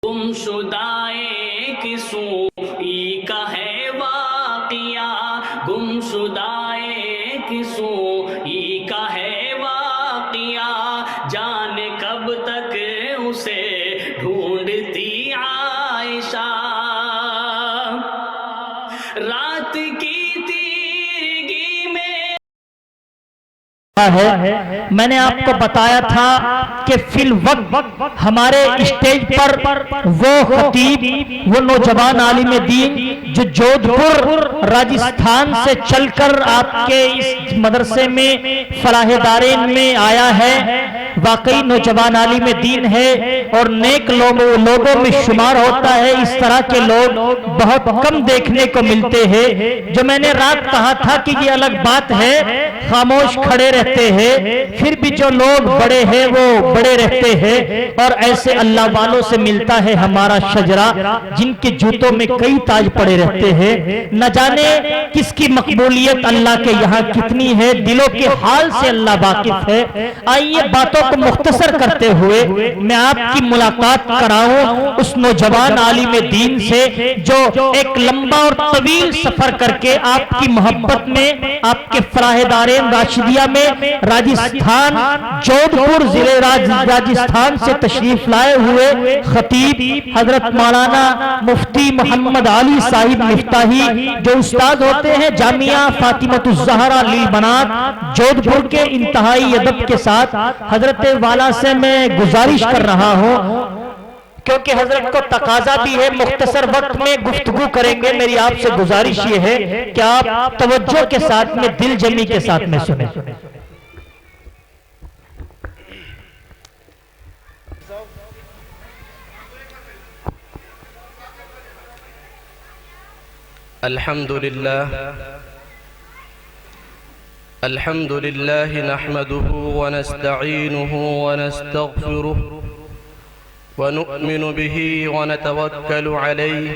گمشدائے کسوئی کا ہے واقعہ، گمشدائے کسوئی کا ہے واقعہ، جانے کب تک اسے ڈھونڈتی عائشہ، رات کی تیرگی میں ہے۔ میں نے آپ کو بتایا تھا کہ فی الوقت ہمارے اسٹیج پر وہ خطیب، وہ نوجوان عالم دین جو جودھپور راجستھان سے چل کر آپ کے اس مدرسے میں فلاح دارین میں آیا ہے، واقعی نوجوان عالم دین ہے اور نیک لوگوں میں شمار ہوتا ہے۔ اس طرح کے لوگ بہت کم دیکھنے کو ملتے ہیں۔ جو میں نے رات کہا تھا کہ یہ الگ بات ہے، خاموش کھڑے رہتے ہیں، پھر بھی جو لوگ بڑے ہیں وہ بڑے رہتے ہیں، اور ایسے اللہ والوں سے ملتا ہے ہمارا شجرہ جن کے جوتوں میں کئی تاج پڑے رہتے ہیں۔ نہ جانے کس کی مقبولیت اللہ کے یہاں کتنی ہے، دلوں کے حال سے اللہ واقف ہے۔ آئیے باتوں کو مختصر کرتے ہوئے میں آپ کی ملاقات کراؤں اس نوجوان عالم دین سے جو ایک لمبا اور طویل سفر کر کے آپ کی محبت میں، آپ کے فلاح دارین راشدیہ میں راجستھان جودھپور ضلع راجستھان سے تشریف لائے ہوئے خطیب حضرت مولانا مفتی محمد علی صاحب مفتاحی، جو استاد ہوتے ہیں جامعہ فاطمۃ الزہرا للبنات جودھپور کے، انتہائی ادب کے ساتھ حضرت والا سے میں گزارش کر رہا ہوں کیونکہ حضرت کو تقاضا بھی ہے مختصر وقت میں گفتگو کریں گے۔ میری آپ سے گزارش یہ ہے کہ آپ توجہ کے ساتھ میں، دل جمی کے ساتھ میں سنیں۔ الحمد لله نحمده ونستعينه ونستغفره ونؤمن به ونتوكل عليه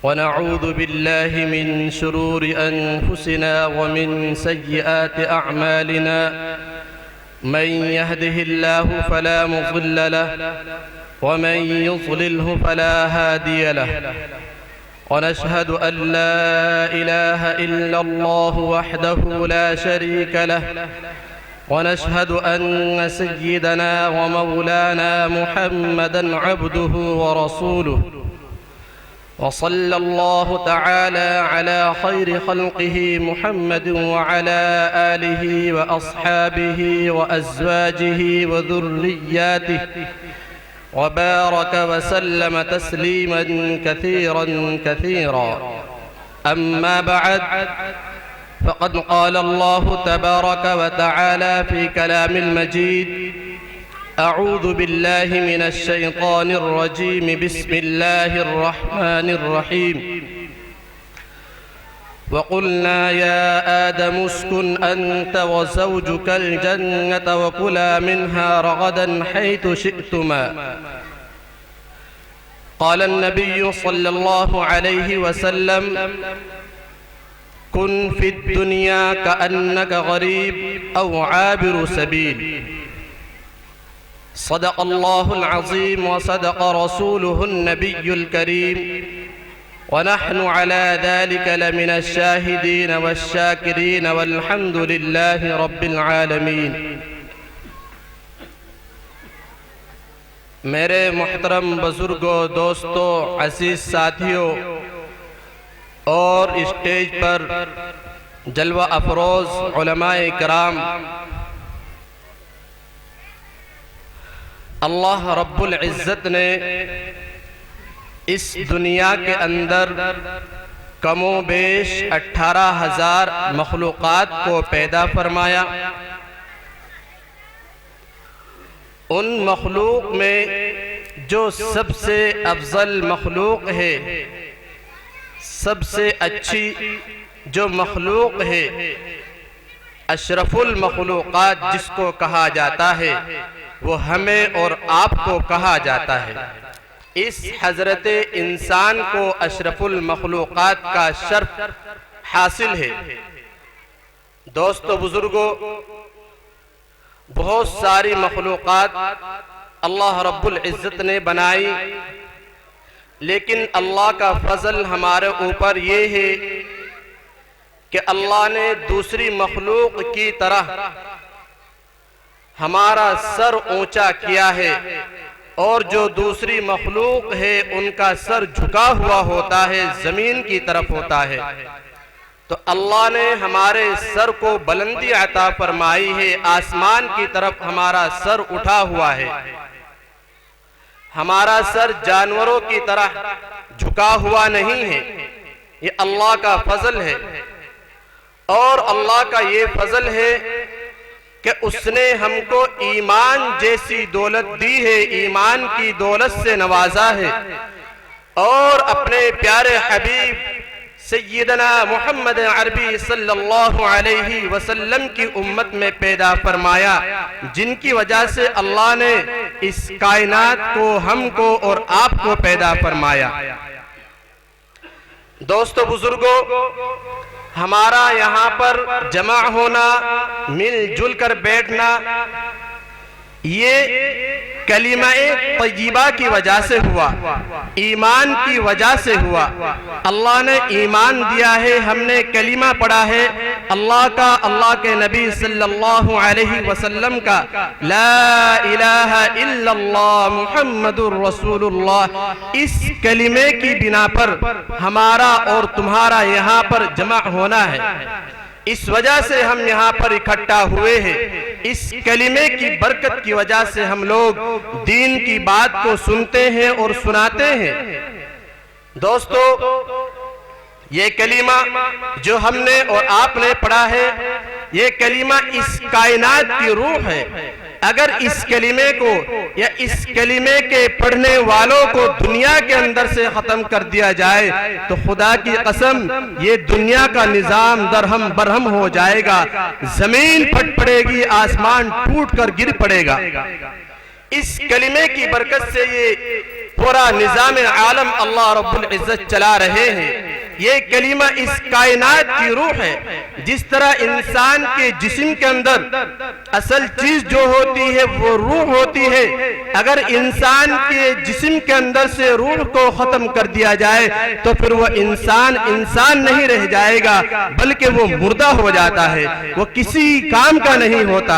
ونعوذ بالله من شرور أنفسنا ومن سيئات أعمالنا، من يهده الله فلا مضل له ومن يضلله فلا هادي له، ونشهد أن لا إله إلا الله وحده لا شريك له، ونشهد أن سيدنا ومولانا محمدًا عبده ورسوله، وصلى الله تعالى على خير خلقه محمد وعلى آله وأصحابه وأزواجه وذرياته، وبارك وسلم تسليما كثيرا كثيرا. أما بعد، فقد قال الله تبارك وتعالى في كلام المجيد: أعوذ بالله من الشيطان الرجيم، بسم الله الرحمن الرحيم. وقلنا يا آدم اسكن أنت وزوجك الجنة وكلا منها رغدا حيث شئتما. قال النبي صلى الله عليه وسلم: كن في الدنيا كأنك غريب أو عابر سبيل. صدق الله العظيم وصدق رسوله النبي الكريم، ونحن على ذلك لمن الشاهدين والشاكرين، والحمد لله رب العالمين. میرے محترم بزرگوں، دوستوں، عزیز ساتھیوں اور اسٹیج پر جلوہ افروز علماء کرام، اللہ رب العزت نے اس دنیا کے اندر کم و بیش 18,000 مخلوقات کو پیدا فرمایا۔ ان مخلوق میں جو سب سے افضل مخلوق ہے، سب سے اچھی جو مخلوق ہے، اشرف المخلوقات جس کو کہا جاتا ہے، وہ ہمیں اور آپ کو کہا جاتا ہے۔ اس حضرت انسان کو اشرف المخلوقات کا شرف حاصل ہے۔ دوستو، بزرگوں، بہت ساری مخلوقات اللہ رب العزت نے بنائی، لیکن اللہ کا فضل ہمارے اوپر یہ ہے کہ اللہ نے دوسری مخلوق کی طرح ہمارا سر اونچا کیا ہے، اور جو دوسری مخلوق ہے ان کا سر جھکا ہوا ہوتا ہے، زمین کی طرف ہوتا ہے۔ تو اللہ نے ہمارے سر کو بلندی عطا فرمائی ہے، آسمان کی طرف ہمارا سر اٹھا ہوا ہے۔ ہمارا سر جانوروں کی طرح جھکا ہوا نہیں ہے، یہ اللہ کا فضل ہے۔ اور اللہ کا یہ فضل ہے کہ اس نے ہم کو ایمان جیسی دولت دی ہے، ایمان کی دولت سے نوازا ہے، اور اپنے پیارے حبیب سیدنا محمد عربی صلی اللہ علیہ وسلم کی امت میں پیدا فرمایا، جن کی وجہ سے اللہ نے اس کائنات کو، ہم کو اور آپ کو پیدا فرمایا۔ دوستو بزرگوں، ہمارا یہاں پر جمع ہونا، مل جل کر بیٹھنا، یہ کلمہ طیبہ کی وجہ سے ہوا، ایمان کی وجہ سے ہوا۔ اللہ نے ایمان دیا ہے، ہم نے کلمہ پڑھا ہے اللہ کا، اللہ کے نبی صلی اللہ علیہ وسلم کا، لا الہ الا اللہ محمد الرسول اللہ۔ اس کلمے کی بنا پر ہمارا اور تمہارا یہاں پر جمع ہونا ہے، اس وجہ سے ہم یہاں پر اکٹھا ہوئے ہیں۔ اس کلمے کی برکت کی وجہ سے ہم لوگ دین کی بات کو سنتے ہیں اور سناتے ہیں۔ دوستو، یہ کلمہ جو ہم نے اور آپ نے پڑھا ہے، یہ کلمہ اس کائنات کی روح ہے۔ اگر اس کلمے کو یا اس کلمے کے پڑھنے والوں کو دنیا کے اندر سے ختم کر دیا جائے تو خدا کی قسم یہ دنیا کا نظام درہم برہم ہو جائے گا، زمین پھٹ پڑے گی، آسمان ٹوٹ کر گر پڑے گا۔ اس کلمے کی برکت سے یہ پورا نظام عالم اللہ رب العزت چلا رہے ہیں۔ یہ کلمہ اس کائنات کی روح ہے۔ جس طرح انسان کے جسم کے اندر اصل چیز جو ہوتی ہے وہ روح ہوتی ہے، اگر انسان کے جسم کے اندر سے روح کو ختم کر دیا جائے تو پھر وہ انسان نہیں رہ جائے گا، بلکہ وہ مردہ ہو جاتا ہے، وہ کسی کام کا نہیں ہوتا۔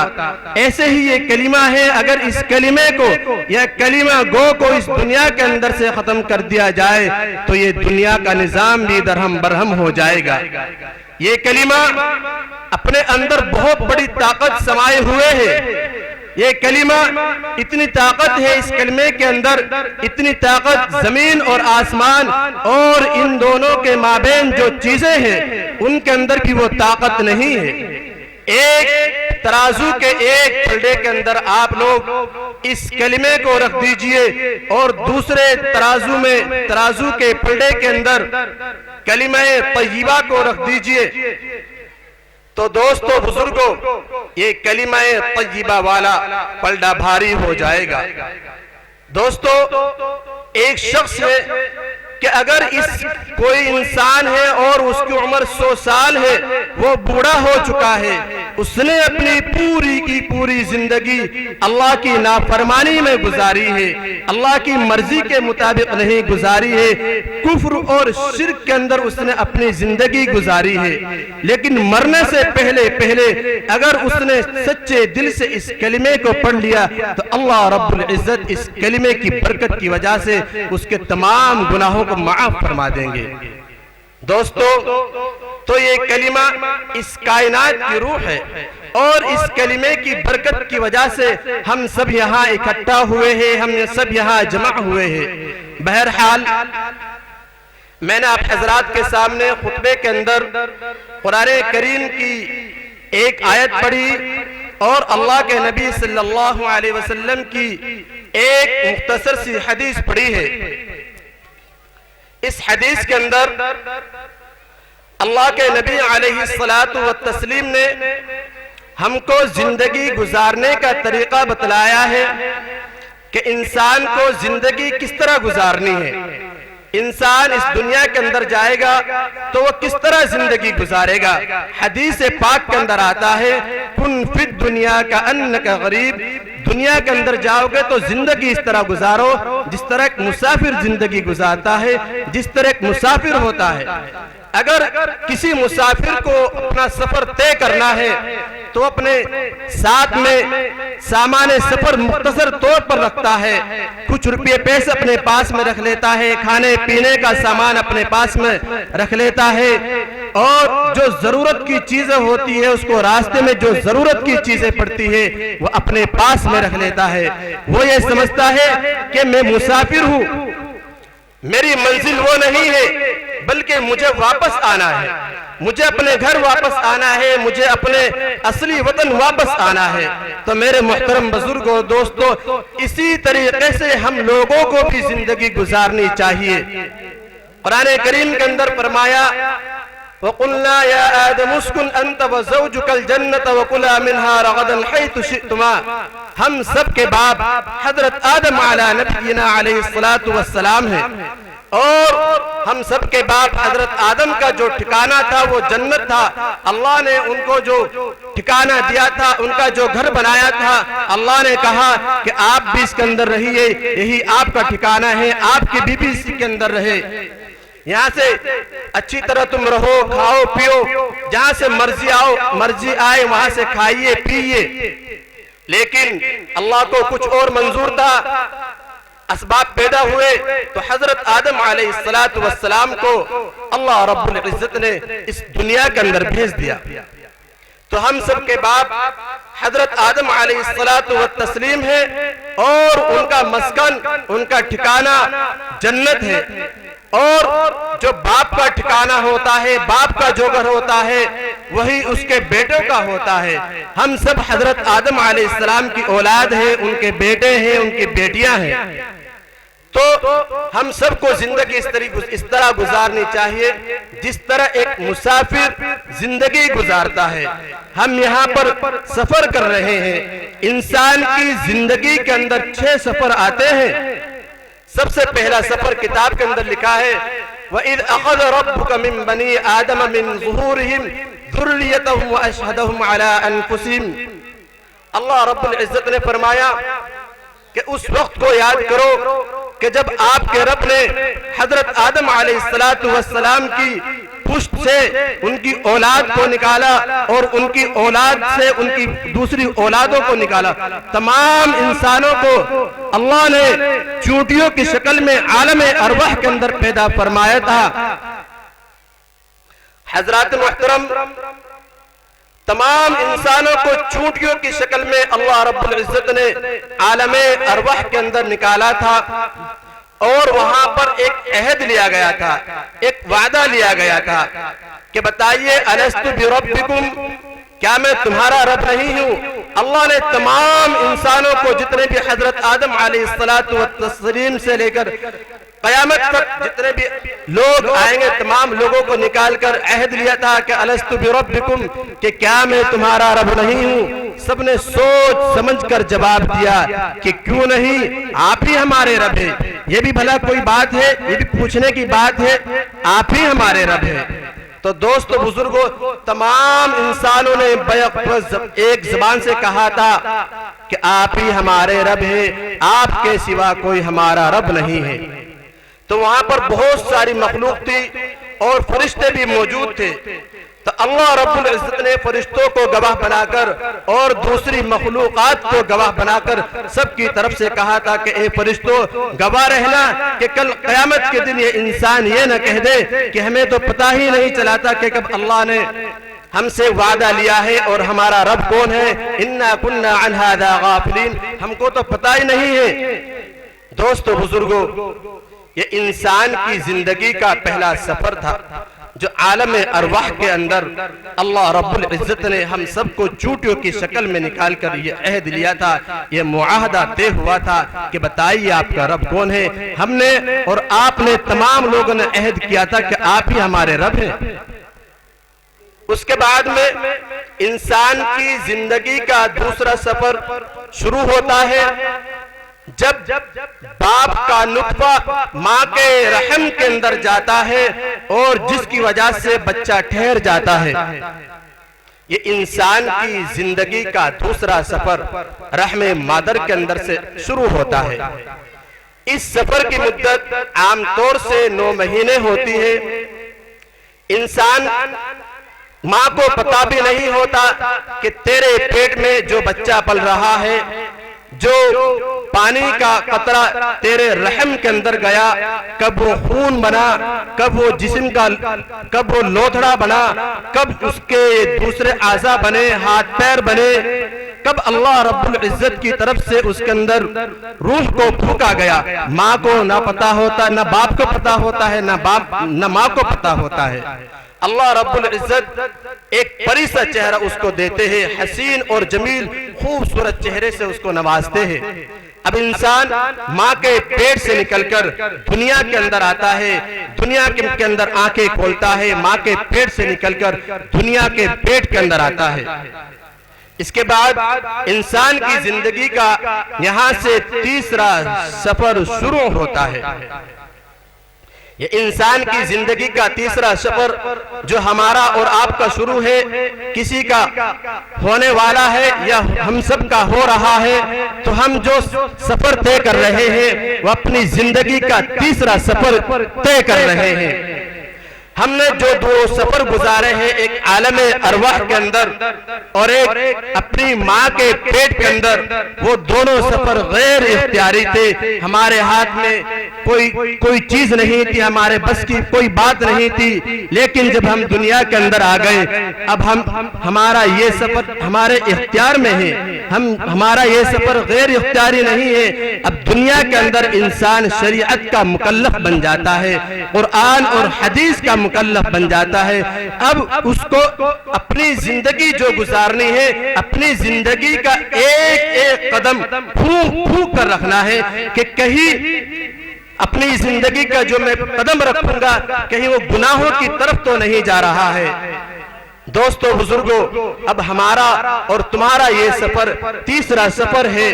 ایسے ہی یہ کلمہ ہے، اگر اس کلمے کو یا کلمہ گو کو اس دنیا کے اندر سے ختم کر دیا جائے تو یہ دنیا کا نظام بھی درہم برہم ہو جائے گا۔ یہ کلمہ اپنے اندر بہت بڑی طاقت سمائے ہوئے ہے۔ یہ کلمہ اتنی طاقت ہے اس کلمے کے اندر، اتنی طاقت زمین اور آسمان اور ان دونوں کے مابین جو چیزیں ہیں ان کے اندر بھی وہ طاقت نہیں ہے۔ ایک ترازو کے ایک پلڑے کے اندر آپ لوگ اس کلمے کو رکھ دیجئے اور دوسرے ترازو کے پلڑے کے اندر کلمہ طیبہ کو رکھ دیجئے تو دوستو بزرگوں یہ کلمہ طیبہ والا پلڑا بھاری ہو جائے گا۔ دوستو ایک شخص ہے کہ اگر کوئی انسان ہے اور اس کی عمر 100 سال ہے، وہ بوڑھا ہو چکا ہے، اس نے اپنی پوری کی پوری زندگی اللہ کی نافرمانی میں گزاری ہے، اللہ کی مرضی کے مطابق نہیں گزاری ہے، کفر اور شرک کے اندر اس نے اپنی زندگی گزاری ہے، لیکن مرنے سے پہلے اگر اس نے سچے دل سے اس کلمے کو پڑھ لیا تو اللہ رب العزت اس کلمے کی برکت کی وجہ سے اس کے تمام گناہوں کو معاف فرما دیں گے۔ دوستو تو یہ کلمہ اس کائنات کی روح ہے اور اس کلمے کی برکت کی وجہ سے ہم سب یہاں اکٹھا ہوئے ہیں، ہم سب یہاں جمع ہوئے ہیں۔ بہرحال میں نے آپ حضرات کے سامنے خطبے کے اندر قرآن کریم کی ایک آیت پڑھی اور اللہ کے نبی صلی اللہ علیہ وسلم کی ایک مختصر سی حدیث پڑھی ہے۔ اس حدیث کے اندر اللہ کے نبی علیہ السلام نے ہم کو زندگی گزارنے کا طریقہ بتلایا ہے کہ انسان کو زندگی کس طرح گزارنی ہے۔ انسان اس دنیا کے اندر جائے گا تو وہ کس طرح زندگی گزارے گا۔ حدیث پاک کے اندر آتا ہے کن فی الدنیا کأنک غریب، دنیا کے اندر جاؤ گے تو زندگی اس طرح گزارو جس طرح ایک مسافر زندگی گزارتا ہے، جس طرح ایک مسافر ہوتا ہے۔ اگر کسی مسافر کو اپنا سفر طے کرنا ہے تو اپنے ساتھ میں سامان سفر مختصر طور پر رکھتا ہے، کچھ روپے پیسے اپنے پاس میں رکھ لیتا ہے، کھانے پینے کا سامان اپنے پاس میں رکھ لیتا ہے، اور جو ضرورت کی چیزیں ہوتی ہے اس کو راستے میں جو ضرورت کی چیزیں پڑتی ہے وہ اپنے پاس میں رکھ لیتا ہے۔ وہ یہ سمجھتا ہے کہ میں مسافر ہوں، میری منزل وہ نہیں ہے بلکہ مجھے واپس آنا ہے، مجھے اپنے گھر واپس آنا ہے، مجھے اپنے اصلی وطن واپس آنا ہے۔ تو میرے محترم بزرگوں، دوستو، اسی طریقے سے ہم لوگوں کو بھی زندگی گزارنی چاہیے۔ قرآن کریم کے اندر فرمایا وَقُلْنَا يَا آدَمُ اسْكُنْ أَنْتَ وَزَوْجُكَ الْجَنَّةَ وَكُلَا مِنْهَا رَغَدًا حَيْثُ شِئْتُمَا۔ ہم سب کے باپ حضرت آدم علیہ نبینا علیہ السلام ہیں، اور ہم سب کے باپ حضرت آدم کا جو ٹھکانہ تھا وہ جنت تھا۔ اللہ نے ان کو جو ٹھکانہ دیا تھا، ان کا جو گھر بنایا تھا، اللہ نے کہا کہ آپ بھی اس کے اندر رہیے، یہی آپ کا ٹھکانہ ہے، آپ کی بیوی اسی کے اندر رہے، یہاں سے اچھی طرح تم رہو، کھاؤ پیو، جہاں سے مرضی آئے وہاں سے کھائیے پیئے۔ لیکن اللہ کو کچھ اور منظور تھا، اسباب پیدا ہوئے تو حضرت آدم علیہ السلام کو اللہ رب العزت نے اس دنیا کے اندر بھیج دیا۔ تو ہم سب کے باپ حضرت آدم علیہ السلام ہے، اور ان کا مسکن، ان کا ٹھکانہ جنت ہے، اور جو باپ کا ٹھکانہ ہوتا ہے، باپ کا جو گھر ہوتا ہے، وہی اس کے بیٹوں کا ہوتا ہے۔ ہم سب حضرت آدم علیہ السلام کی اولاد ہیں، ان کے بیٹے ہیں، ان کی بیٹیاں ہیں۔ تو ہم سب کو زندگی اس طرح گزارنی چاہیے جس طرح ایک مسافر زندگی گزارتا ہے۔ ہم یہاں پر سفر کر رہے ہیں، انسان کی زندگی کے اندر 6 سفر آتے ہیں۔ سب سے پہلا سفر کتاب کے اندر لکھا ہے وَإِذْ أَخَذَ رَبُّكَ مِن بَنِي آدَمَ مِن ظُهُورِهِمْ ذُرِّيَّتَهُمْ وَأَشْهَدَهُمْ عَلَىٰ أَنفُسِهِمْ۔ اللہ رب العزت نے فرمایا کہ اس وقت کو یاد کرو کہ جب آپ کے رب نے حضرت آدم علیہ السلام کی پشت سے ان کی اولاد کو نکالا، اور ان کی اولاد سے ان کی دوسری اولادوں کو نکالا۔ تمام انسانوں کو اللہ نے چونٹیوں کی شکل میں عالم ارواح کے اندر پیدا فرمایا تھا۔ حضرات محترم، تمام انسانوں کو چونٹیوں کی شکل میں اللہ رب العزت نے عالم ارواح کے اندر نکالا تھا، اور وہاں پر ایک عہد لیا گیا تھا، ایک وعدہ لیا گیا تھا کہ بتائیے الست بربکم، کیا میں تمہارا رب نہیں ہوں؟ اللہ نے تمام انسانوں کو، جتنے بھی حضرت آدم علیہ السلام سے لے کر قیامت تک جتنے بھی لوگ آئیں گے، تمام لوگوں کو نکال کر عہد لیا تھا کہ الست بربکم، کہ کیا میں تمہارا رب نہیں ہوں؟ سب نے سوچ سمجھ کر جواب دیا کہ کیوں نہیں، آپ ہی ہمارے رب ہیں۔ یہ بھی بھلا کوئی بات ہے؟ یہ بھی پوچھنے کی بات ہے؟ آپ ہی ہمارے رب ہیں۔ تو دوستو بزرگوں، تمام انسانوں نے ایک زبان سے کہا تھا کہ آپ ہی ہمارے رب ہیں، آپ کے سوا کوئی ہمارا رب نہیں ہے۔ تو وہاں پر بہت ساری مخلوق تھی اور فرشتے بھی موجود تھے۔ تو اللہ رب العزت نے فرشتوں کو گواہ بنا کر اور دوسری مخلوقات کو گواہ بنا کر سب کی طرف سے کہا تھا کہ اے فرشتوں، گواہ رہنا کہ کل قیامت کے دن یہ انسان یہ نہ کہہ دے کہ ہمیں تو پتہ ہی نہیں چلا تھا کہ کب اللہ نے ہم سے وعدہ لیا ہے اور ہمارا رب کون ہے۔ اِنَّا كُنَّا عَنْ هَذَا غَافِلِينَ، ہم کو تو پتہ ہی نہیں ہے۔ دوستو بزرگوں، یہ انسان کی زندگی کا پہلا سفر تھا جو عالم ارواح کے اندر اللہ رب العزت نے ہم سب کو چونٹیوں کی شکل میں نکال کر یہ عہد لیا تھا، یہ معاہدہ طے ہوا تھا کہ بتائیے آپ کا رب کون ہے۔ ہم نے اور آپ نے، تمام لوگوں نے عہد کیا تھا کہ آپ ہی ہمارے رب ہیں۔ اس کے بعد میں انسان کی زندگی کا دوسرا سفر شروع ہوتا ہے جب باپ کا نطفہ ماں کے رحم کے اندر جاتا ہے اور جس کی وجہ سے بچہ ٹھہر جاتا ہے۔ یہ انسان کی زندگی کا دوسرا سفر رحم مادر کے اندر سے شروع ہوتا ہے۔ اس سفر کی مدت عام طور سے 9 مہینے ہوتی ہے۔ انسان ماں کو پتہ بھی نہیں ہوتا کہ تیرے پیٹ میں جو بچہ پل رہا ہے، جو پانی کا قطرہ تیرے رحم کے اندر گیا، کب وہ خون بنا، کب وہ جسم کا، کب وہ لوتھڑا بنا، کب اس کے دوسرے اعضاء بنے، ہاتھ پیر بنے، کب اللہ رب العزت کی طرف سے اس کے اندر روح کو پھونکا گیا، ماں کو نہ پتہ ہوتا، نہ باپ کو پتہ ہوتا ہے، نہ ماں کو پتہ ہوتا ہے۔ اللہ رب العزت ایک پری سا چہرہ اس کو دیتے ہیں، حسین اور جمیل خوبصورت چہرے سے اس کو نوازتے ہیں۔ اب انسان ماں کے پیٹ سے نکل کر دنیا کے اندر آتا ہے، دنیا کے اندر آنکھیں کھولتا ہے، ماں کے پیٹ سے نکل کر دنیا کے پیٹ کے اندر آتا ہے۔ اس کے بعد انسان کی زندگی کا یہاں سے تیسرا سفر شروع ہوتا ہے۔ یہ انسان کی زندگی کا تیسرا سفر جو ہمارا اور آپ کا شروع ہے، کسی کا ہونے والا ہے یا ہم سب کا ہو رہا ہے، تو ہم جو سفر طے کر رہے ہیں وہ اپنی زندگی کا تیسرا سفر طے کر رہے ہیں۔ ہم نے جو 2 سفر گزارے ہیں، ایک عالم ارواح کے اندر اور ایک اپنی ماں کے پیٹ کے اندر، وہ دونوں سفر غیر اختیاری تھے۔ ہمارے ہاتھ میں کوئی چیز نہیں تھی، ہمارے بس کی کوئی بات نہیں تھی، لیکن جب ہم دنیا کے اندر آ گئے، اب ہمارا یہ سفر ہمارے اختیار میں ہے، ہمارا یہ سفر غیر اختیاری نہیں ہے۔ اب دنیا کے اندر انسان شریعت کا مکلف بن جاتا ہے، قرآن اور حدیث کا مکلف بن جاتا ہے۔ اب اس کو اپنی زندگی جو گزارنی ہے، اپنی زندگی کا ایک قدم پھونک کر رکھنا ہے کہ کہیں اپنی زندگی کا جو میں قدم رکھوں گا، کہیں وہ گناہوں کی طرف تو نہیں جا رہا ہے۔ دوستو بزرگوں، اب ہمارا اور تمہارا یہ سفر تیسرا سفر ہے۔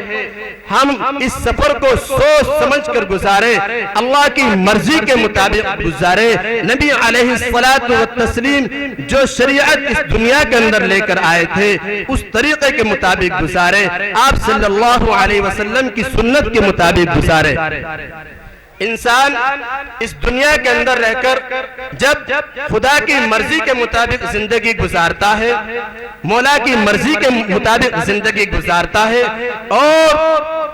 ہم اس سفر کو سوچ سمجھ کر گزارے، اللہ کی مرضی کے مطابق گزارے، نبی علیہ الصلوۃ والتسلیم جو شریعت اس دنیا کے اندر لے کر آئے تھے اس طریقے کے مطابق گزارے، آپ صلی اللہ علیہ وسلم کی سنت کے مطابق گزارے۔ انسان اس دنیا کے اندر رہ کر جب خدا کی مرضی کے مطابق زندگی گزارتا ہے، مولا کی مرضی کے مطابق زندگی گزارتا ہے، اور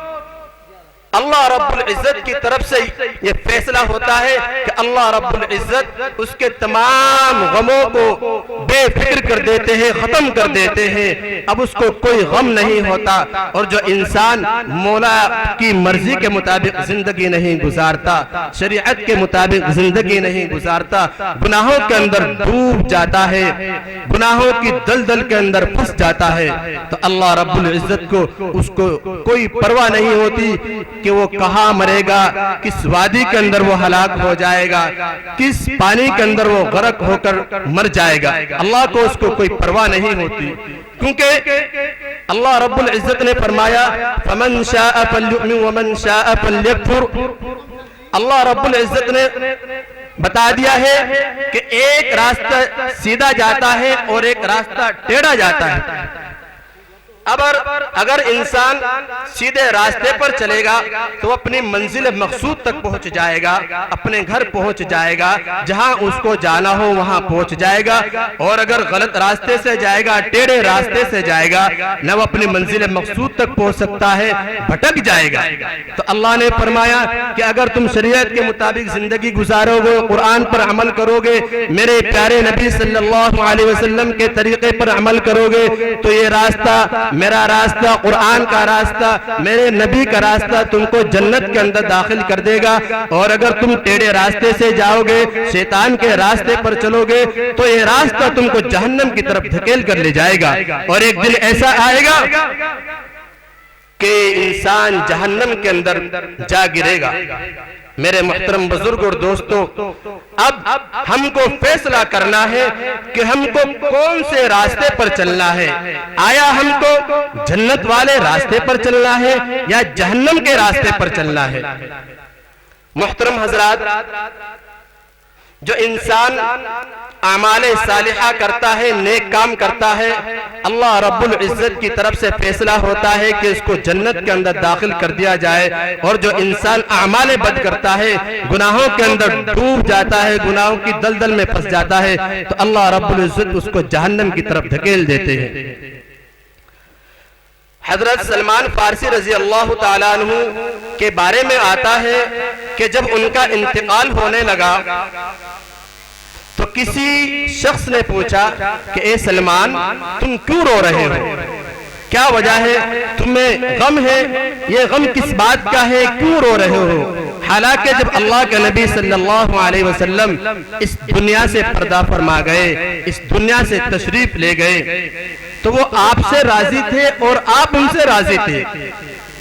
اللہ رب العزت کی طرف سے یہ فیصلہ ہوتا ہے کہ اللہ رب العزت اس کے تمام غموں کو بے فکر کر دیتے ہیں، ختم کر دیتے ہیں، اب اس کو کوئی غم نہیں ہوتا۔ اور جو انسان مولا کی مرضی کے مطابق زندگی نہیں گزارتا، شریعت کے مطابق زندگی نہیں گزارتا، گناہوں کے اندر ڈوب جاتا ہے، گناہوں کی دلدل کے اندر پھنس جاتا ہے، تو اللہ رب العزت کو اس کو کوئی پرواہ نہیں ہوتی کہ وہ کہاں مرے گا، کس وادی کے اندر وہ ہلاک ہو جائے گا، کس پانی کے اندر وہ غرق ہو کر مر جائے گا۔ اللہ کو اس کو کوئی پرواہ نہیں ہوتی، کیونکہ اللہ رب العزت نے فرمایا فَمَنْ شَاءَ فَلْيُؤْمِنْ وَمَنْ شَاءَ فَلْيَكْفُرْ۔ اللہ رب العزت نے بتا دیا ہے کہ ایک راستہ سیدھا جاتا ہے اور ایک راستہ ٹیڑھا جاتا ہے۔ اگر انسان سیدھے راستے پر چلے گا تو اپنی منزل مقصود تک پہنچ جائے گا، اپنے گھر پہنچ جائے گا، جہاں اس کو جانا ہو وہاں پہنچ جائے گا، اور اگر غلط راستے سے جائے گا، ٹیڑھے راستے سے جائے گا، نہ وہ اپنی منزل مقصود تک پہنچ سکتا ہے، بھٹک جائے گا۔ تو اللہ نے فرمایا کہ اگر تم شریعت کے مطابق زندگی گزارو گے، قرآن پر عمل کرو گے، میرے پیارے نبی صلی اللہ علیہ وسلم کے طریقے پر عمل کرو گے، تو یہ راستہ، میرا راستہ، قرآن کا راستہ، میرے نبی کا راستہ تم کو جنت کے اندر داخل کر دے گا۔ اور اگر تم ٹیڑھے راستے سے جاؤ گے، شیطان کے راستے پر چلو گے، تو یہ راستہ تم کو جہنم کی طرف دھکیل کر لے جائے گا، اور ایک دن ایسا آئے گا کہ انسان جہنم کے اندر جا گرے گا۔ میرے محترم بزرگ اور دوستوں، اب ہم کو فیصلہ کرنا ہے کہ ہم کو کون سے راستے پر چلنا ہے۔ آیا ہم کو جنت والے راستے پر چلنا ہے یا جہنم کے راستے پر چلنا ہے؟ محترم حضرات، جو انسان اعمال صالحہ کرتا ہے، نیک کام کرتا ہے، اللہ رب العزت کی طرف سے فیصلہ ہوتا ہے کہ اس کو جنت کے اندر داخل کر دیا جائے، اور جو انسان اعمال بد کرتا ہے، گناہوں کے اندر ڈوب جاتا ہے، گناہوں کی دلدل میں پھنس جاتا ہے، تو اللہ رب العزت اس کو جہنم کی طرف دھکیل دیتے ہیں۔ حضرت سلمان فارسی رضی اللہ تعالیٰ عنہ کے بارے میں آتا ہے کہ جب ان کا انتقال ہونے لگا تو کسی شخص نے پوچھا کہ اے سلمان تم کیوں رو رہے ہو؟ کیا وجہ ہے؟ تمہیں غم ہے؟ یہ غم کس بات کا ہے؟ کیوں رو رہے ہو؟ حالانکہ جب اللہ کے نبی صلی اللہ علیہ وسلم اس دنیا سے پردہ فرما گئے، اس دنیا سے تشریف لے گئے، تو وہ آپ سے راضی تھے اور آپ ان سے راضی تھے۔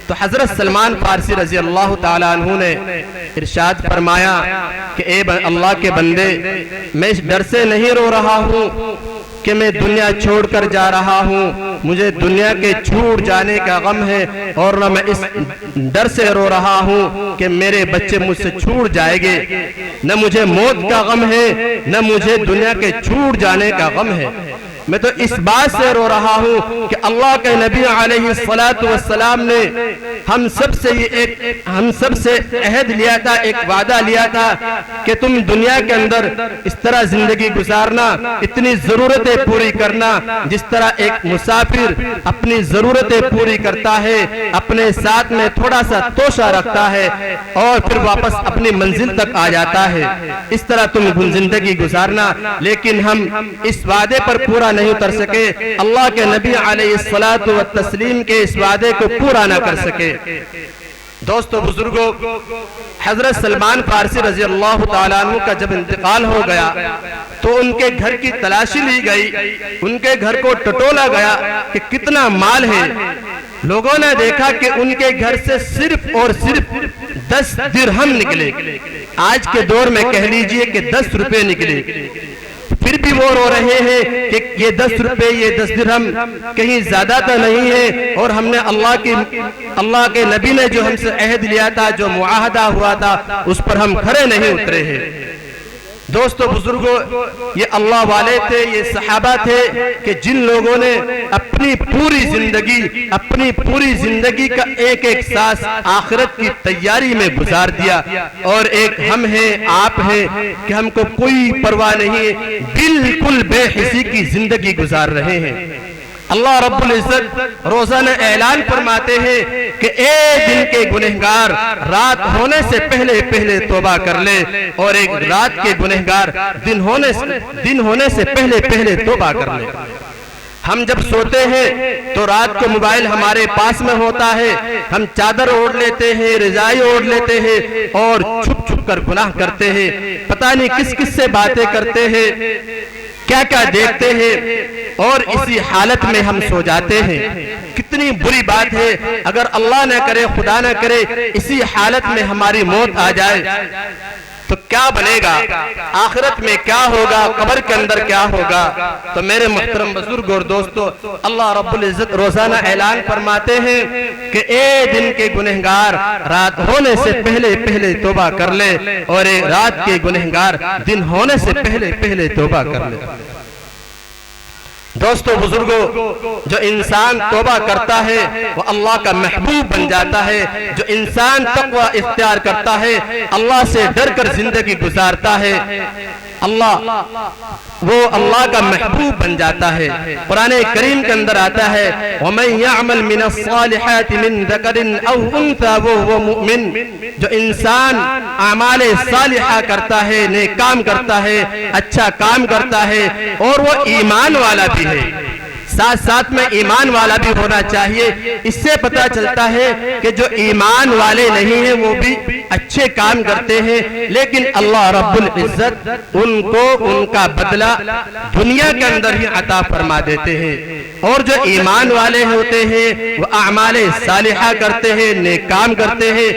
تو حضرت سلمان فارسی رضی اللہ تعالیٰ عنہ نے ارشاد فرمایا کہ اے اللہ کے بندے، میں اس ڈر سے نہیں رو رہا ہوں کہ میں دنیا چھوڑ کر جا رہا ہوں، مجھے دنیا کے چھوٹ جانے کا غم ہے، اور نہ میں اس ڈر سے رو رہا ہوں کہ میرے بچے مجھ سے چھوٹ جائیں گے، نہ مجھے موت کا غم ہے، نہ مجھے دنیا کے چھوٹ جانے کا غم ہے۔ میں تو اس بات سے رو رہا ہوں کہ اللہ کے نبی علیہ السلام نے ہم سب سے عہد لیا تھا، ایک وعدہ لیا تھا کہ تم دنیا کے اندر اس طرح زندگی گزارنا، اتنی ضرورتیں پوری کرنا جس طرح ایک مسافر اپنی ضرورتیں پوری کرتا ہے، اپنے ساتھ میں تھوڑا سا توشہ رکھتا ہے اور پھر واپس اپنی منزل تک آ جاتا ہے، اس طرح تم زندگی گزارنا۔ لیکن ہم اس وعدے پر پورا نہیں اتر سکے، اللہ کے نبی علیہ السلام کے اس وعدے کو پورا نہ کر سکے۔ دوستو بزرگوں، حضرت سلمان فارسی رضی اللہ تعالیٰ عنہ کا جب انتقال ہو گیا تو ان کے گھر کی تلاشی لی گئی، ان کے گھر کو ٹٹولا گیا کہ کتنا مال ہے۔ لوگوں نے دیکھا کہ ان کے گھر سے صرف اور صرف 10 درہم نکلے، آج کے دور میں کہہ لیجئے کہ 10 روپے نکلے، پھر بھی وہ رو رہے ہیں کہ یہ 10 روپے، یہ 10 درہم کہیں زیادہ تو نہیں ہے، اور ہم نے اللہ کے نبی نے جو ہم سے عہد لیا تھا، جو معاہدہ ہوا تھا، اس پر ہم کھرے نہیں اترے ہیں۔ دوستو بزرگوں، یہ اللہ والے تھے، یہ صحابہ تھے کہ جن لوگوں نے اپنی پوری زندگی کا ایک ایک سانس آخرت کی تیاری میں گزار دیا، اور ایک ہم ہیں، آپ ہیں کہ ہم کو کوئی پرواہ نہیں ہے، بالکل بے حسی کی زندگی گزار رہے ہیں۔ اللہ رب العزت روزانہ اعلان فرماتے ہیں کہ اے دن کے گنہگار، رات ہونے سے پہلے توبہ کر لے، اور ایک رات کے گنہگار دن ہونے سے پہلے توبہ کر لے۔ ہم جب سوتے ہیں تو رات کو موبائل ہمارے پاس میں ہوتا ہے، ہم چادر اوڑھ لیتے ہیں، رضائی اوڑھ لیتے ہیں، اور چھپ چھپ کر گناہ کرتے ہیں، پتہ نہیں کس کس سے باتیں کرتے ہیں، کیا کیا دیکھتے ہیں، اور اسی حالت میں ہم سو جاتے ہیں۔ کتنی بری بات ہے اگر اللہ نہ کرے، خدا نہ کرے، اسی حالت میں ہماری موت آ جائے تو کیا بنے گا، آخرت میں کیا ہوگا، قبر کے اندر کیا ہوگا۔ تو میرے محترم بزرگ اور دوستو، اللہ رب العزت روزانہ اعلان فرماتے ہیں کہ اے دن کے گنہگار، رات ہونے سے پہلے توبہ کر لے، اور اے رات کے گنہگار دن ہونے سے پہلے توبہ کر لے۔ دوستو بزرگوں، جو انسان توبہ کرتا ہے وہ اللہ کا محبوب بن جاتا ہے، جو انسان تقوی اختیار کرتا ہے، اللہ سے ڈر کر زندگی گزارتا ہے، وہ اللہ کا محبوب بن جاتا ہے۔ قرآن کریم کے اندر آتا ہے وَمَنْ يَعْمَلْ مِنَ الصَّالِحَاتِ مِنْ ذَكَرٍ أَوْ أُنْثَىٰ وَهُوَ مُؤْمِنٌ، جو انسان اعمال صالحہ کرتا ہے، نیک کام کرتا ہے، اچھا کام کرتا ہے، اور وہ ایمان والا بھی ہے، ساتھ میں ایمان والا بھی ہونا چاہیے۔ اس سے پتہ چلتا ہے کہ جو ایمان والے نہیں ہیں وہ بھی اچھے کام کرتے ہیں، لیکن اللہ رب العزت ان کو ان کا بدلہ دنیا کے اندر ہی عطا فرما دیتے ہیں۔ اور جو ایمان والے ہوتے ہیں وہ اعمال صالحہ کرتے ہیں، نیک کام کرتے ہیں،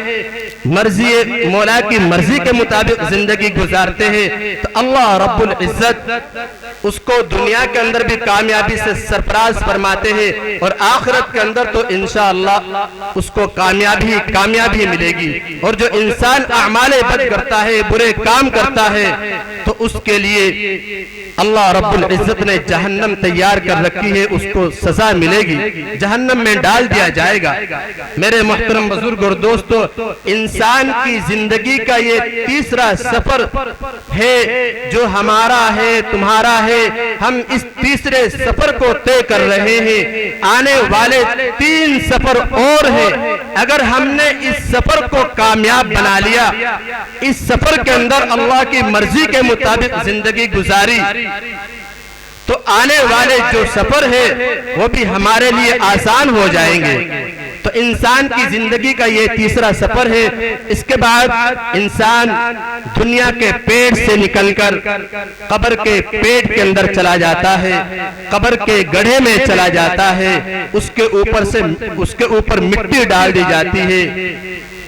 مولا کی مرضی کے مطابق زندگی گزارتے ہیں، تو اللہ رب العزت اس کو دنیا کے اندر بھی کامیابی سے سرفراز فرماتے ہیں، اور آخرت کے اندر تو انشاءاللہ اس کو کامیابی ملے گی۔ اور جو انسان اعمال بد کرتا ہے، برے کام کرتا ہے، تو اس کے لیے اللہ رب العزت نے جہنم تیار کر رکھی ہے، اس کو سزا ملے گی، جہنم میں ڈال دیا جائے گا۔ میرے محترم بزرگ اور دوستو، انسان کی زندگی کا یہ تیسرا سفر ہے جو ہمارا ہے، تمہارا ہے۔ ہم اس تیسرے سفر کو طے کر رہے ہیں، آنے والے 3 سفر اور ہیں۔ اگر ہم نے اس سفر کو کامیاب بنا لیا، اس سفر کے اندر اللہ کی مرضی کے مطابق زندگی گزاری، تو آنے والے جو سفر ہے وہ بھی ہمارے لیے آسان ہو جائیں گے۔ تو انسان کی زندگی کا یہ تیسرا سفر ہے۔ اس کے بعد انسان دنیا کے پیٹ سے نکل کر قبر کے پیٹ کے اندر چلا جاتا ہے، قبر کے گڑھے میں چلا جاتا ہے، اس کے اوپر مٹی ڈال دی جاتی ہے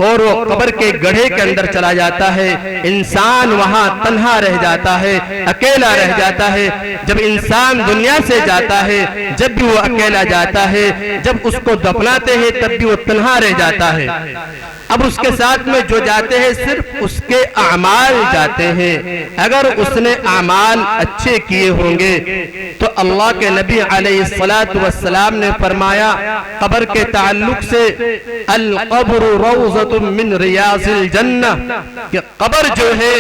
اور وہ قبر کے گڑھے کے اندر چلا جاتا ہے۔ انسان وہاں تنہا رہ جاتا ہے، اکیلا رہ جاتا ہے۔ جب انسان دنیا سے جاتا ہے، جب بھی وہ اکیلا جاتا ہے، جب اس کو دفناتے ہیں تب بھی وہ تنہا رہ جاتا ہے۔ اب اس کے ساتھ میں جو جاتے ہیں صرف اس کے اعمال جاتے ہیں۔ اگر اس نے اعمال اچھے کیے ہوں گے تو اللہ کے نبی علیہ السلام نے فرمایا قبر کے تعلق سے، القبر روضۃ من ریاض الجنہ، کہ قبر جو ہے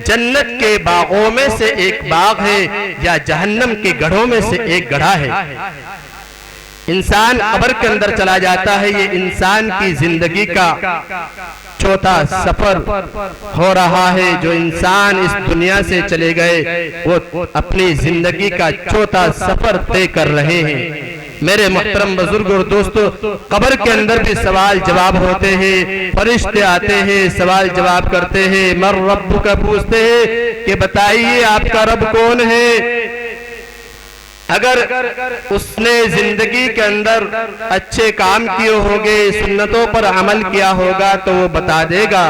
جنت کے باغوں میں سے ایک باغ ہے یا جہنم کے گڑھوں میں سے ایک گڑھا ہے۔ انسان قبر کے اندر چلا جاتا ہے، یہ انسان کی زندگی کا چوتھا سفر ہو رہا ہے۔ جو انسان اس دنیا سے چلے گئے وہ اپنی زندگی کا چوتھا سفر طے کر رہے ہیں۔ میرے محترم بزرگ اور دوستو، قبر کے اندر بھی سوال جواب ہوتے ہیں، فرشتے آتے ہیں، سوال جواب کرتے ہیں، مر ربک پوچھتے ہیں کہ بتائیے آپ کا رب کون ہے۔ اگر اس نے زندگی کے اندر اچھے کام کیے ہوگے، سنتوں پر عمل کیا ہوگا تو وہ بتا دے گا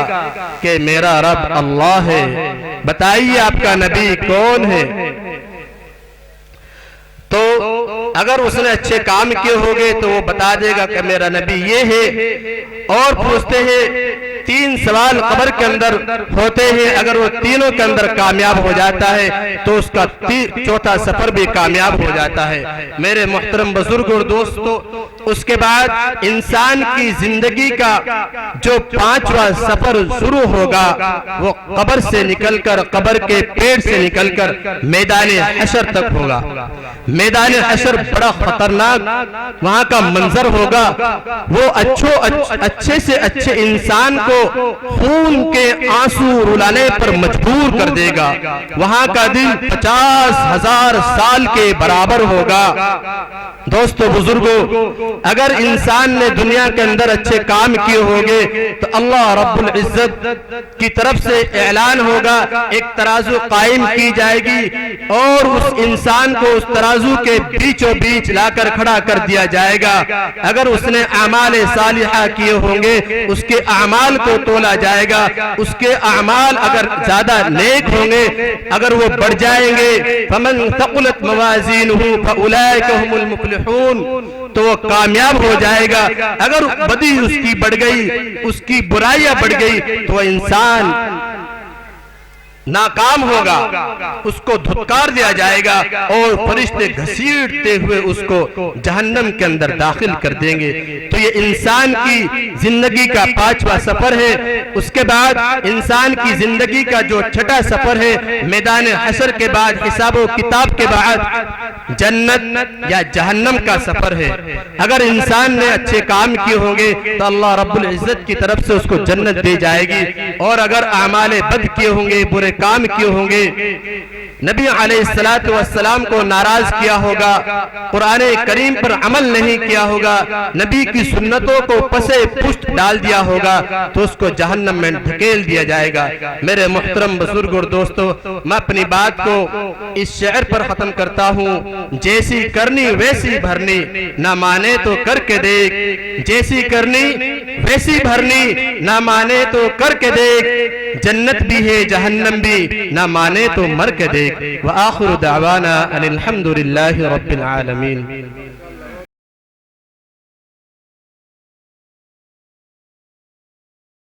کہ میرا رب اللہ ہے۔ بتائیے آپ کا نبی کون ہے؟ تو اگر اس نے اچھے کام کیے ہوگے تو وہ بتا دے گا کہ میرا نبی یہ ہے۔ اور پوچھتے ہیں، 3 سوال قبر کے اندر ہوتے ہیں، اگر وہ تینوں کے اندر کامیاب ہو جاتا ہے تو اس کا چوتھا سفر بھی کامیاب ہو جاتا ہے۔ میرے محترم بزرگ اور دوستو، اس کے بعد انسان کی زندگی کا جو 5واں سفر شروع ہوگا وہ قبر سے نکل کر، قبر کے پیٹ سے نکل کر میدان حشر تک ہوگا۔ میدان حشر بڑا خطرناک وہاں کا منظر ہوگا۔ وہ اچھے سے اچھے انسان کو خون کے آنسو رلانے پر مجبور کر دے گا۔ وہاں کا دن 50,000 سال کے برابر ہوگا۔ دوستو بزرگو، اگر انسان نے دنیا کے اندر اچھے کام کیے ہوگے تو اللہ رب العزت کی طرف سے اعلان ہوگا، ایک ترازو قائم کی جائے گی اور اس انسان کو اس ترازو کے بیچوں بیچ لا کر کھڑا کر دیا جائے گا۔ اگر اس نے اعمال صالحہ کیے ہوں گے اس کے اعمال کو تولا جائے گا، اس کے اعمال اگر زیادہ نیک ہوں گے، اگر وہ بڑھ جائیں گے، فمن ثقلت موازینہ فاولئک هم المفلحون، تو وہ کامیاب ہو جائے گا۔ اگر بدی اس کی بڑھ گئی، اس کی برائیاں بڑھ گئی تو وہ انسان ناکام ہوگا، اس کو دھتکار دیا جائے گا اور فرشتے گھسیٹتے ہوئے اس کو جہنم کے اندر داخل کر دیں گے۔ تو یہ انسان کی زندگی کا 5واں سفر ہے۔ اس کے بعد انسان کی زندگی کا جو 6واں سفر ہے، میدان حشر کے بعد، حساب و کتاب کے بعد جنت یا جہنم کا سفر ہے۔ اگر انسان نے اچھے کام کیے ہوں گے تو اللہ رب العزت کی طرف سے اس کو جنت دی جائے گی، اور اگر اعمال بد کیے ہوں گے، برے کام کیے ہوں گے، نبی علیہ السلام کو ناراض کیا ہوگا، قرآن کریم پر عمل نہیں کیا ہوگا، نبی کی سنتوں کو پسے پشت ڈال دیا ہوگا تو اس کو جہنم میں دھکیل دیا جائے گا۔ میرے محترم بزرگ اور دوستو، میں اپنی بات کو اس شعر پر ختم کرتا ہوں، جیسی کرنی ویسی بھرنی، نہ مانے تو کر کے دیکھ، جیسی کرنی ویسی بھرنی، نہ مانے تو کر کے دیکھ، جنت بھی ہے جہنم بھی، نہ مانے تو مر کے دیکھ۔ وآخر دعوانا ان الحمد للہ رب العالمین۔